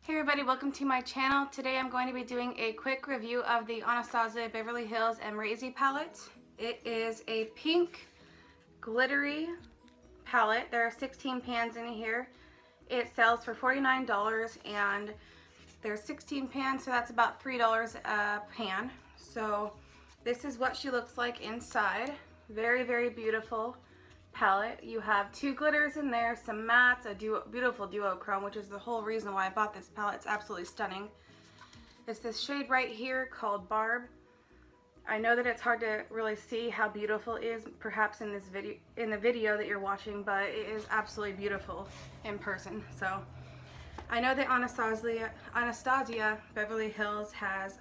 Hey everybody, welcome to my channel. Today I'm going to be doing a quick review of the Anastasia Beverly Hills Amrezy palette. It is a pink glittery palette. There are 16 pans in here. It sells for $49 and there's 16 pans, so that's about $3 a pan. So this is what she looks like inside. Very, very beautiful palette. You have two glitters in there, some mattes, a beautiful duochrome, which is the whole reason why I bought this palette. It's absolutely stunning. It's this shade right here called Barb. I know that it's hard to really see how beautiful it is perhaps in this video, in the video that you're watching, but it is absolutely beautiful in person. So I know that Anastasia Beverly Hills has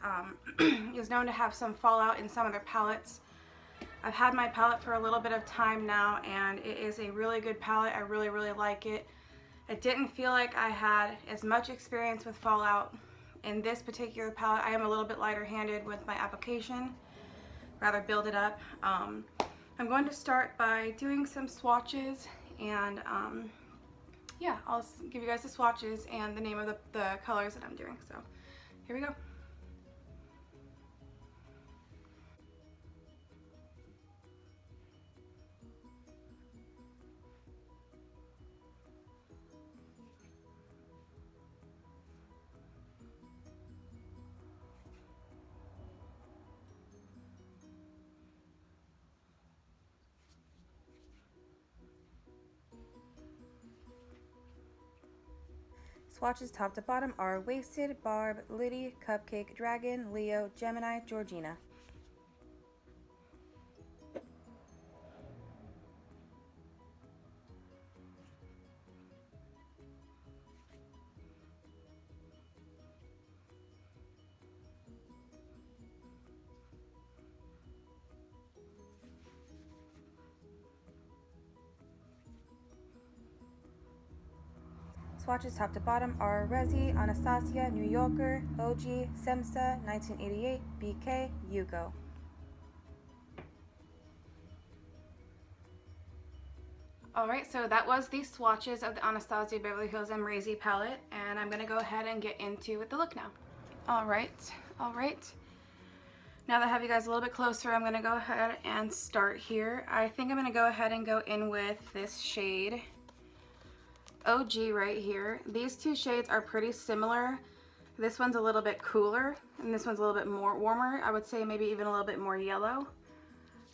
is known to have some fallout in some of their palettes. I've had my palette for a little bit of time now and it is a really good palette. I really, really like it. I didn't feel like I had as much experience with fallout in this particular palette. I am a little bit lighter handed with my application, rather build it up. I'm going to start by doing some swatches and yeah, I'll give you guys the swatches and the name of the colors that I'm doing. So here we go. Swatches top to bottom are Wasted, Barb, Liddy, Cupcake, Dragon, Leo, Gemini, Georgina. Swatches top to bottom are Amrezy, Anastasia, New Yorker, OG, Semsa, 1988, BK, Yugo. Alright, so that was the swatches of the Anastasia Beverly Hills Amrezy palette, and I'm going to go ahead and get into the look now. Alright. Now that I have you guys a little bit closer, I'm going to go ahead and start here. I think I'm going to go ahead and go in with this shade OG right here. These two shades are pretty similar. This one's a little bit cooler and this one's a little bit more warmer. I would say maybe even a little bit more yellow.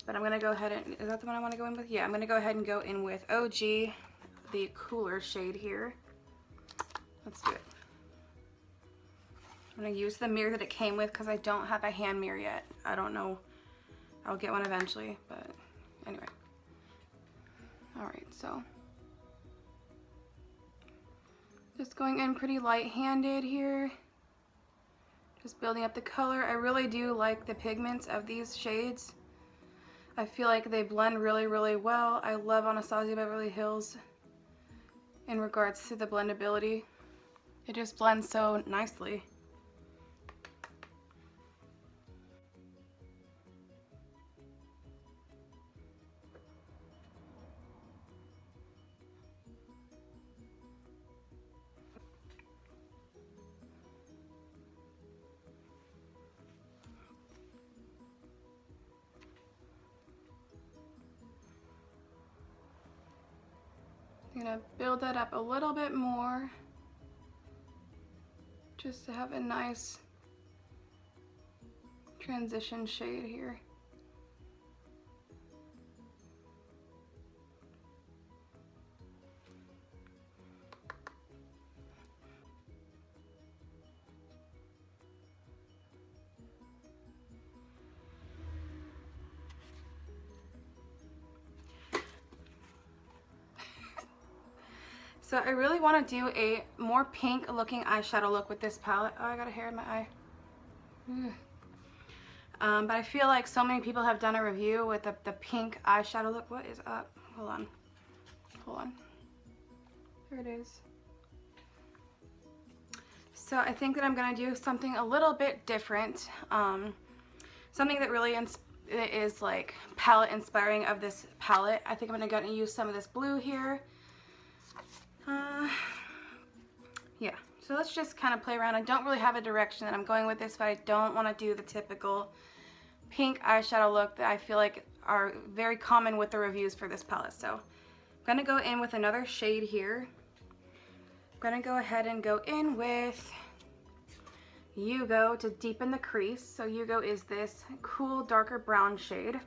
But I'm gonna go ahead and, is that the one I want to go in with? Yeah, I'm gonna go ahead and go in with OG, the cooler shade here. Let's do it. I'm gonna use the mirror that it came with because I don't have a hand mirror yet. I don't know. I'll get one eventually, but anyway. Alright, so just going in pretty light-handed here. Just building up the color. I really do like the pigments of these shades. I feel like they blend really, really well. I love Anastasia Beverly Hills in regards to the blendability. It just blends so nicely. I'm gonna build that up a little bit more just to have a nice transition shade here. So I really want to do a more pink looking eyeshadow look with this palette. Oh, I got a hair in my eye. But I feel like so many people have done a review with the pink eyeshadow look. What is up? Hold on. There it is. So I think that I'm going to do something a little bit different. Something that really is like palette inspiring of this palette. I think I'm going to go and use some of this blue here. Yeah, So let's just kind of play around. I don't really have a direction that I'm going with this, but I don't want to do the typical pink eyeshadow look that I feel like are very common with the reviews for this palette. So I'm going to go in with another shade here. I'm going to go ahead and go in with Yugo to deepen the crease. So Yugo is this cool darker brown shade. I'm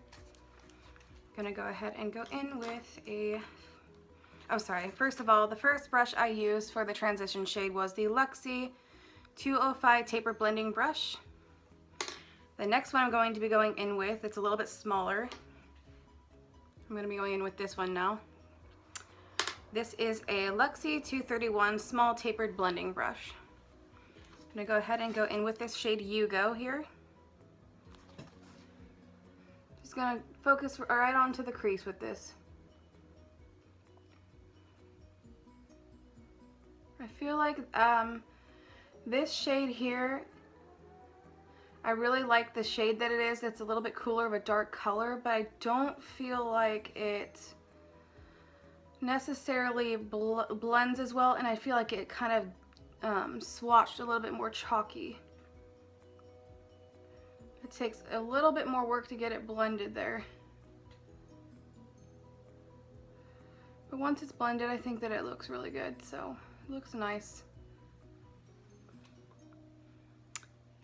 going to go ahead and go in with a... Oh, sorry. First of all, the first brush I used for the transition shade was the Luxie 205 Taper Blending Brush. The next one I'm going to be going in with, it's a little bit smaller. I'm going to be going in with this one now. This is a Luxie 231 Small Tapered Blending Brush. I'm going to go ahead and go in with this shade Yugo here. Just going to focus right onto the crease with this. I feel like this shade here, I really like the shade that it is. It's a little bit cooler of a dark color, but I don't feel like it necessarily blends as well, and I feel like it kind of swatched a little bit more chalky. It takes a little bit more work to get it blended there. But once it's blended, I think that it looks really good, so it looks nice.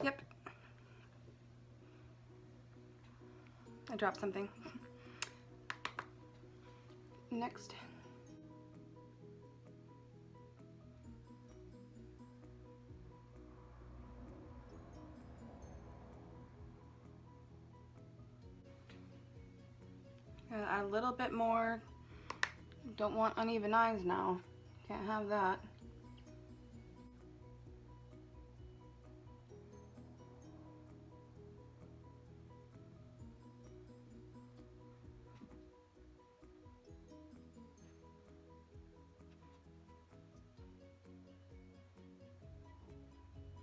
Yep. I dropped something. Next. Add a little bit more. Don't want uneven eyes now. Can't have that.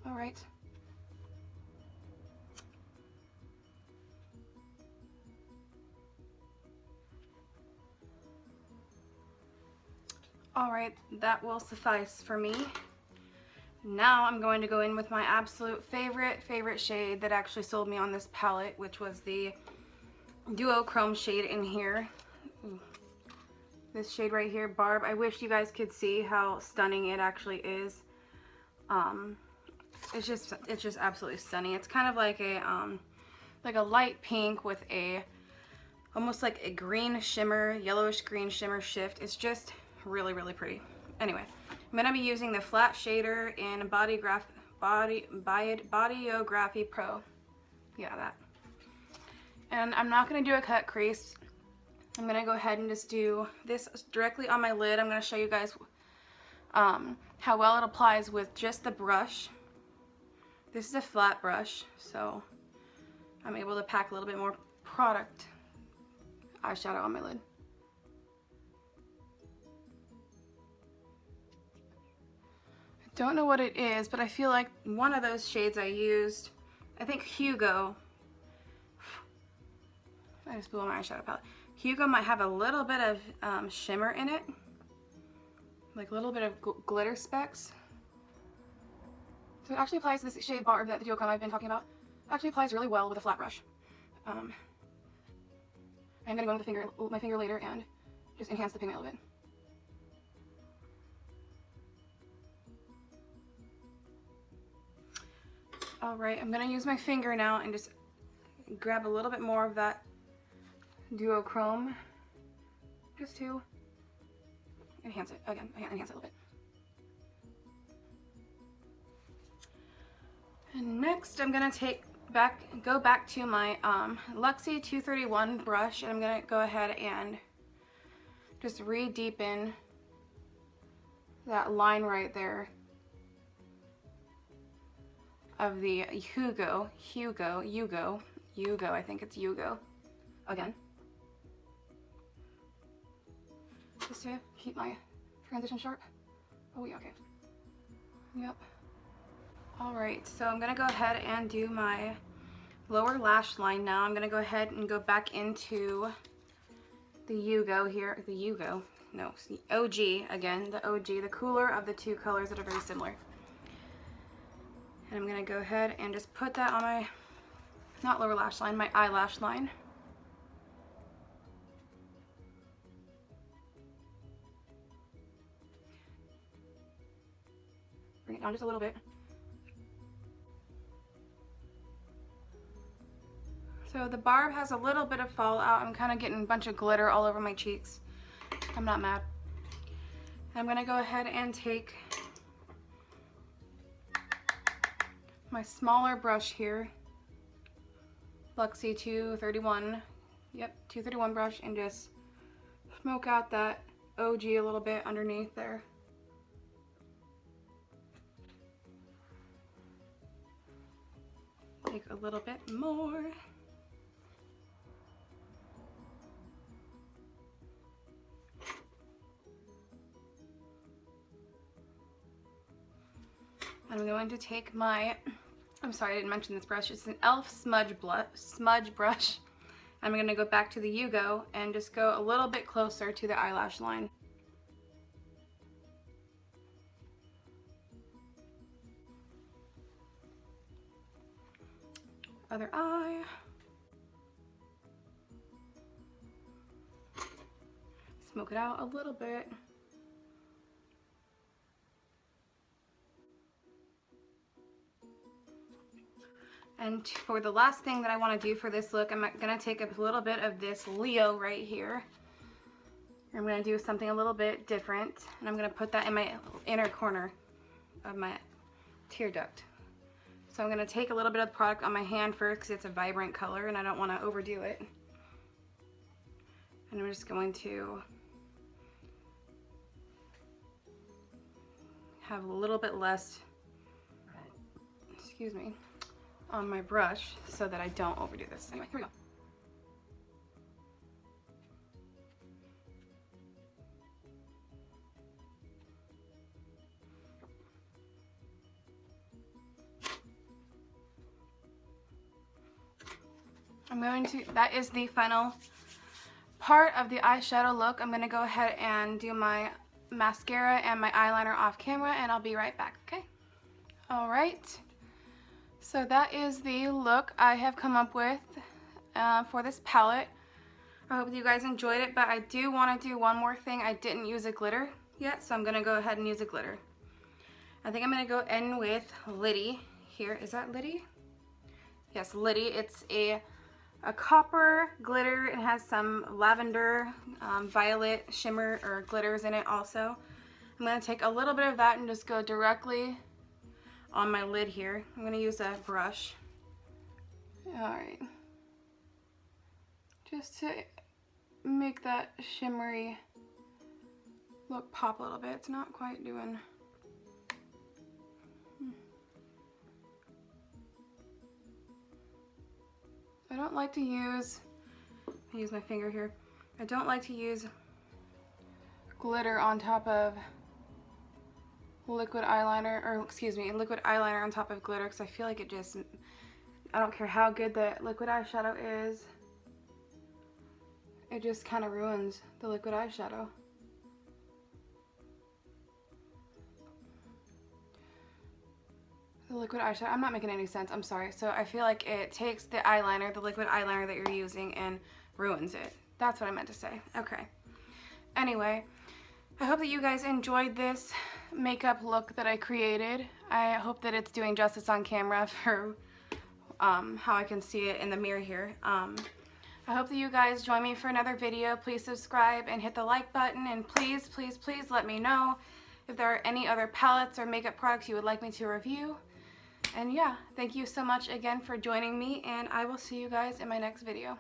All right. All right, that will suffice for me. Now I'm going to go in with my absolute favorite shade that actually sold me on this palette, which was the duochrome shade in here. Ooh. This shade right here, Barb. I wish you guys could see how stunning it actually is. It's just absolutely stunning. It's kind of like a light pink with a almost like a green shimmer, yellowish green shimmer shift. It's just really pretty. Anyway, I'm gonna be using the flat shader in Bodyography Pro. Yeah, that. And I'm not gonna do a cut crease. I'm gonna go ahead and just do this directly on my lid. I'm gonna show you guys how well it applies with just the brush. This is a flat brush, so I'm able to pack a little bit more product eyeshadow on my lid. I don't know what it is, but I feel like one of those shades I used, I think Hugo, I just blew on my eyeshadow palette. Hugo might have a little bit of shimmer in it, like a little bit of glitter specks. So it actually applies to this shade Barb, that the duochrome I've been talking about. It actually applies really well with a flat brush. I'm going to go in with my finger later and just enhance the pigment a little bit. Alright, I'm going to use my finger now and just grab a little bit more of that duochrome just to enhance it. Again, enhance it a little bit. And next I'm going to go back to my Luxie 231 brush, and I'm going to go ahead and just re-deepen that line right there of the Hugo, I think it's Hugo, again. Just to keep my transition sharp. Oh yeah, okay. Yep. Alright, so I'm going to go ahead and do my lower lash line now. I'm going to go ahead and go back into the Yugo here. The Yugo? No, it's the OG again. The OG, the cooler of the two colors that are very similar. And I'm going to go ahead and just put that on my, not lower lash line, my eyelash line. Bring it down just a little bit. So the barb has a little bit of fallout. I'm kind of getting a bunch of glitter all over my cheeks. I'm not mad. I'm going to go ahead and take my smaller brush here, Luxie 231, yep, 231 brush, and just smoke out that OG a little bit underneath there. Take a little bit more. I'm going to take my, I'm sorry I didn't mention this brush, it's an e.l.f. smudge brush. I'm going to go back to the Yugo and just go a little bit closer to the eyelash line. Other eye. Smoke it out a little bit. And for the last thing that I want to do for this look, I'm going to take a little bit of this Leo right here. I'm going to do something a little bit different, and I'm going to put that in my inner corner of my tear duct. So I'm going to take a little bit of the product on my hand first because it's a vibrant color and I don't want to overdo it. And I'm just going to have a little bit less, excuse me, on my brush so that I don't overdo this. Anyway, here we go. I'm going to, that is the final part of the eyeshadow look. I'm going to go ahead and do my mascara and my eyeliner off camera, and I'll be right back, okay? Alright, so that is the look I have come up with for this palette. I hope you guys enjoyed it, but I do want to do one more thing. I didn't use a glitter yet, so I'm going to go ahead and use a glitter. I think I'm going to go in with Liddy here. Is that Liddy? Yes, Liddy. It's a copper glitter. It has some lavender, violet shimmer or glitters in it also. I'm going to take a little bit of that and just go directly on my lid here. I'm going to use a brush. Alright. Just to make that shimmery look pop a little bit. It's not quite doing... I don't like to use, I use my finger here, I don't like to use glitter on top of liquid eyeliner, or excuse me, liquid eyeliner on top of glitter, because I feel like it just, I don't care how good the liquid eyeshadow is, it just kind of ruins the liquid eyeshadow. The liquid eyeshadow, I'm not making any sense, I'm sorry. So I feel like it takes the eyeliner, the liquid eyeliner that you're using, and ruins it. That's what I meant to say. Okay. Anyway, I hope that you guys enjoyed this makeup look that I created. I hope that it's doing justice on camera for how I can see it in the mirror here. I hope that you guys join me for another video. Please subscribe and hit the like button, and please, please, please let me know if there are any other palettes or makeup products you would like me to review. And yeah, thank you so much again for joining me, and I will see you guys in my next video.